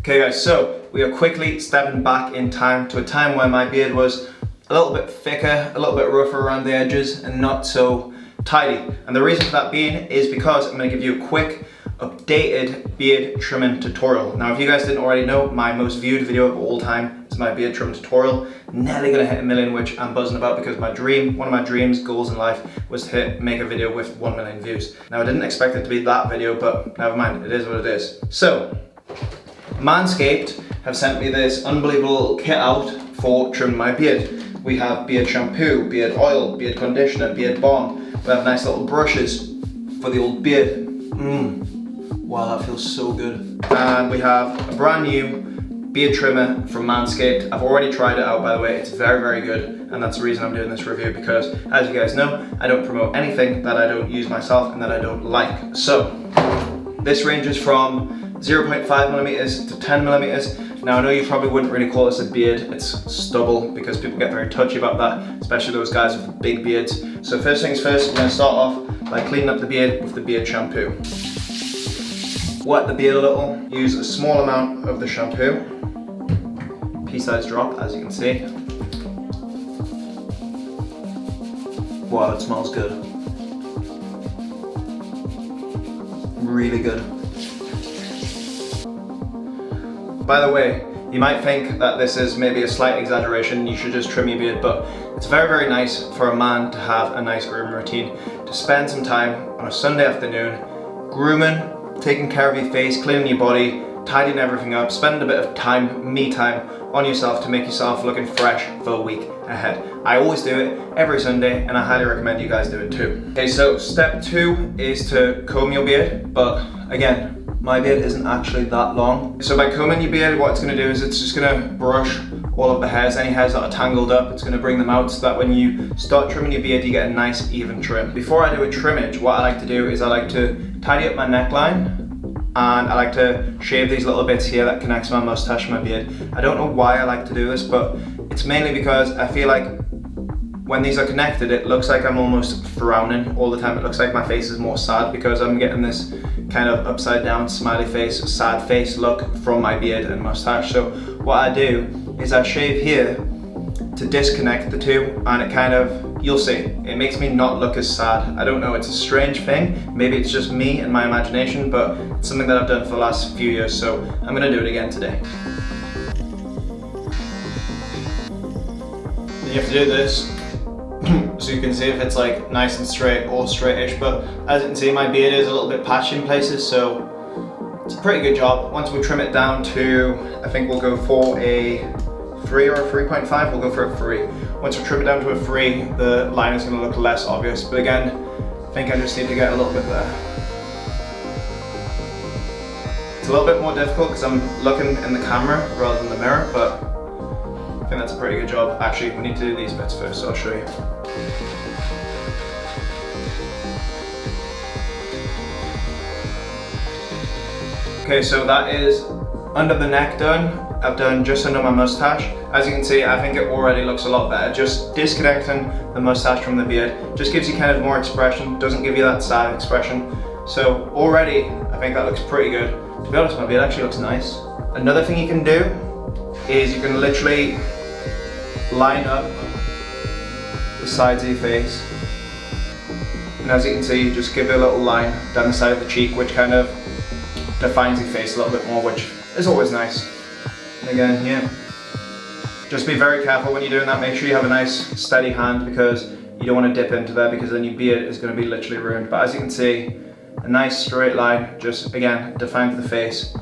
Okay guys, so we are quickly stepping back in time to a time where my beard was a little bit thicker, a little bit rougher around the edges and not so tidy. And the reason for that being is because I'm going to give you a quick updated beard trimming tutorial. Now if you guys didn't already know, my most viewed video of all time is my beard trim tutorial. Nearly gonna hit 1 million, which I'm buzzing about because my dream, one of my dreams, goals in life was to make a video with 1 million views. Now I didn't expect it to be that video, but never mind, it is what it is. So, Manscaped have sent me this unbelievable kit out for trimming my beard. We have beard shampoo, beard oil, beard conditioner, beard balm. We have nice little brushes for the old beard. Wow, that feels so good. And we have a brand new beard trimmer from Manscaped. I've already tried it out, by the way. It's very, very good. And that's the reason I'm doing this review, because as you guys know, I don't promote anything that I don't use myself and that I don't like. So this ranges from 0.5 millimeters to 10 millimeters. Now I know you probably wouldn't really call this a beard, it's stubble, because people get very touchy about that, especially those guys with big beards. So first things first, I'm going to start off by cleaning up the beard with the beard shampoo. Wet the beard a little, use a small amount of the shampoo, pea-sized drop as you can see. Wow, it smells good. Really good. By the way, you might think that this is maybe a slight exaggeration, you should just trim your beard, but it's very, very nice for a man to have a nice grooming routine, to spend some time on a Sunday afternoon grooming, taking care of your face, cleaning your body, tidying everything up, spending a bit of time, me time, on yourself to make yourself looking fresh for a week ahead. I always do it every Sunday and I highly recommend you guys do it too. Okay, so step 2 is to comb your beard, but again, my beard isn't actually that long. So by combing your beard, what it's gonna do is it's just gonna brush all of the hairs, any hairs that are tangled up, it's gonna bring them out so that when you start trimming your beard, you get a nice even trim. Before I do a trimmage, what I like to do is I like to tidy up my neckline and I like to shave these little bits here that connects my mustache and my beard. I don't know why I like to do this, but it's mainly because I feel like when these are connected, it looks like I'm almost frowning all the time. It looks like my face is more sad because I'm getting this kind of upside down smiley face, sad face look from my beard and mustache. So what I do is I shave here to disconnect the two, and it kind of, you'll see, it makes me not look as sad. I don't know, it's a strange thing. Maybe it's just me and my imagination, but it's something that I've done for the last few years, so I'm gonna do it again today. You have to do this so you can see if it's like nice and straight or straightish, but as you can see, my beard is a little bit patchy in places, so it's a pretty good job. Once we trim it down to, I think we'll go for a 3 or a 3.5, we'll go for a 3. Once we trim it down to a 3, the line is going to look less obvious, but again, I think I just need to get a little bit there. It's a little bit more difficult because I'm looking in the camera rather than the mirror, but I think that's a pretty good job. Actually, we need to do these bits first, so I'll show you. Okay, so that is under the neck done. I've done just under my mustache. As you can see, I think it already looks a lot better. Just disconnecting the mustache from the beard just gives you kind of more expression, doesn't give you that sad expression. So already, I think that looks pretty good. To be honest, my beard actually looks nice. Another thing you can do is you can literally line up the sides of your face. And as you can see, you just give it a little line down the side of the cheek, which kind of defines your face a little bit more, which is always nice. And again, yeah, just be very careful when you're doing that. Make sure you have a nice steady hand because you don't want to dip into there, because then your beard is going to be literally ruined. But as you can see, a nice straight line just again defines the face,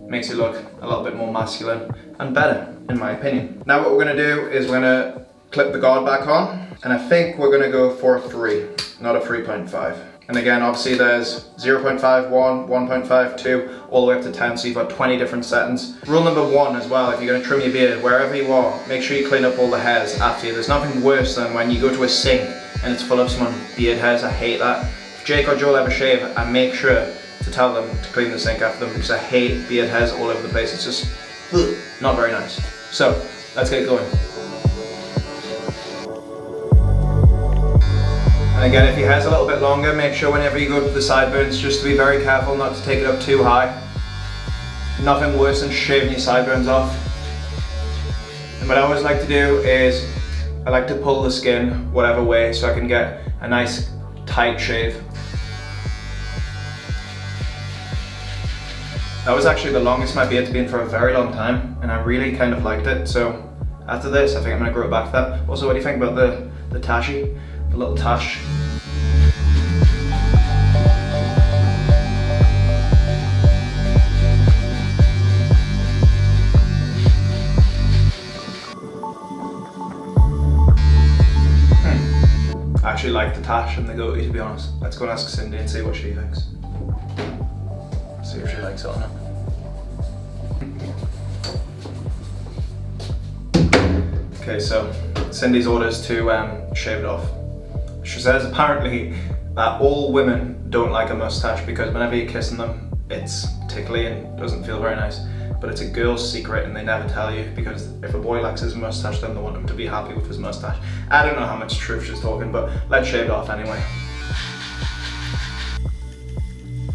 makes you look a little bit more masculine and better, in my opinion. Now what we're going to do is we're going to clip the guard back on, and I think we're going to go for a 3, not a 3.5. And again, obviously there's 0.5, 1, 1.5, 2, all the way up to 10, so you've got 20 different settings. Rule number 1 as well, if you're going to trim your beard, wherever you are, make sure you clean up all the hairs after you. There's nothing worse than when you go to a sink and it's full of someone's beard hairs. I hate that. If Jake or Joel ever shave, I make sure to tell them to clean the sink after them, because I hate beard hairs all over the place. It's just not very nice. So let's get going. And again, if your hair's a little bit longer, make sure whenever you go to the sideburns just to be very careful not to take it up too high. Nothing worse than shaving your sideburns off. And what I always like to do is I like to pull the skin whatever way so I can get a nice tight shave. That was actually the longest my beard's been for a very long time, and I really kind of liked it. So after this, I think I'm gonna grow it back to that. Also, what do you think about the tashi, the little tash? I actually like the tash and the goatee, to be honest. Let's go and ask Cindy and see what she thinks. See if she likes it or not. Okay, so Cindy's orders to shave it off. She says apparently that all women don't like a mustache because whenever you're kissing them, it's tickly and doesn't feel very nice. But it's a girl's secret and they never tell you, because if a boy likes his mustache, then they want him to be happy with his mustache. I don't know how much truth she's talking, but let's shave it off anyway.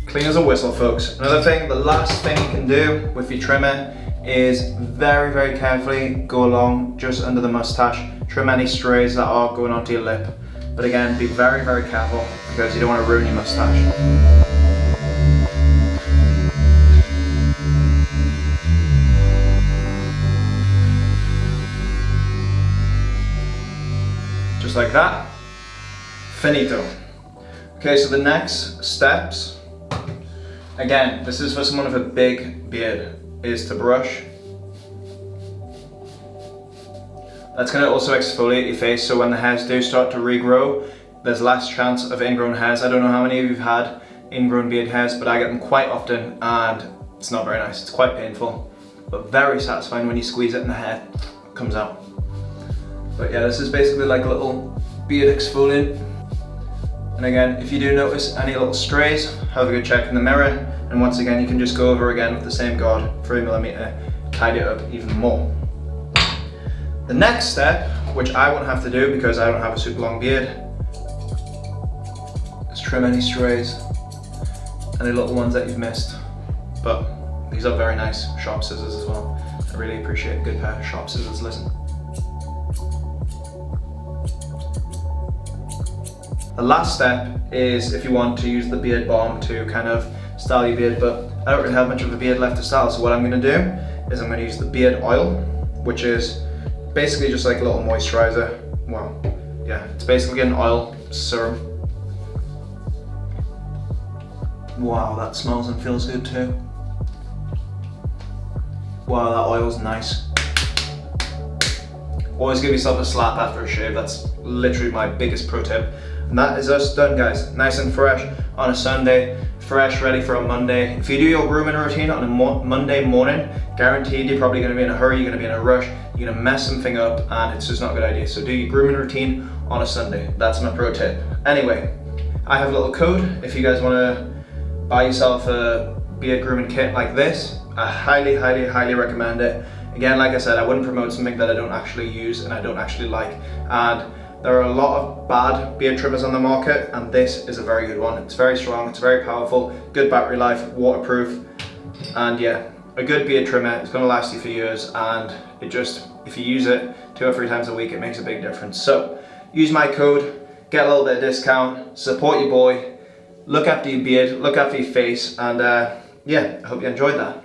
Clean as a whistle, folks. Another thing, the last thing you can do with your trimmer is very, very carefully go along just under the mustache. Trim any strays that are going onto your lip. But again, be very, very careful because you don't want to ruin your mustache. Just like that. Finito. Okay, so the next steps, again, this is for someone with a big beard, is to brush. That's going to also exfoliate your face, so when the hairs do start to regrow, there's less chance of ingrown hairs. I don't know how many of you have had ingrown beard hairs, but I get them quite often and it's not very nice. It's quite painful, but very satisfying when you squeeze it and the hair comes out. But yeah, this is basically like a little beard exfoliant. And again, if you do notice any little strays, have a good check in the mirror. And once again, you can just go over again with the same guard, 3mm, tidy it up even more. The next step, which I won't have to do because I don't have a super long beard, is trim any strays, any little ones that you've missed. But these are very nice sharp scissors as well. I really appreciate a good pair of sharp scissors, listen. The last step is if you want to use the beard balm to kind of style your beard, but I don't really have much of a beard left to style, so what I'm going to do is I'm going to use the beard oil, which is basically just like a little moisturizer. Well, yeah, it's basically an oil serum. Wow, that smells and feels good too. Wow, that oil's nice. Always give yourself a slap after a shave. That's literally my biggest pro tip. And that is us done, guys. Nice and fresh on a Sunday, fresh, ready for a Monday. If you do your grooming routine on a Monday morning, guaranteed you're probably gonna be in a hurry, you're gonna be in a rush, you're gonna mess something up, and it's just not a good idea. So do your grooming routine on a Sunday. That's my pro tip. Anyway, I have a little code. If you guys wanna buy yourself a beard grooming kit like this, I highly, highly, highly recommend it. Again, like I said, I wouldn't promote something that I don't actually use and I don't actually like. And there are a lot of bad beard trimmers on the market, and this is a very good one. It's very strong, it's very powerful, good battery life, waterproof, and yeah, a good beard trimmer. It's going to last you for years, and it just, if you use it 2 or 3 times a week, it makes a big difference. So use my code, get a little bit of discount, support your boy, look after your beard, look after your face, and yeah, I hope you enjoyed that.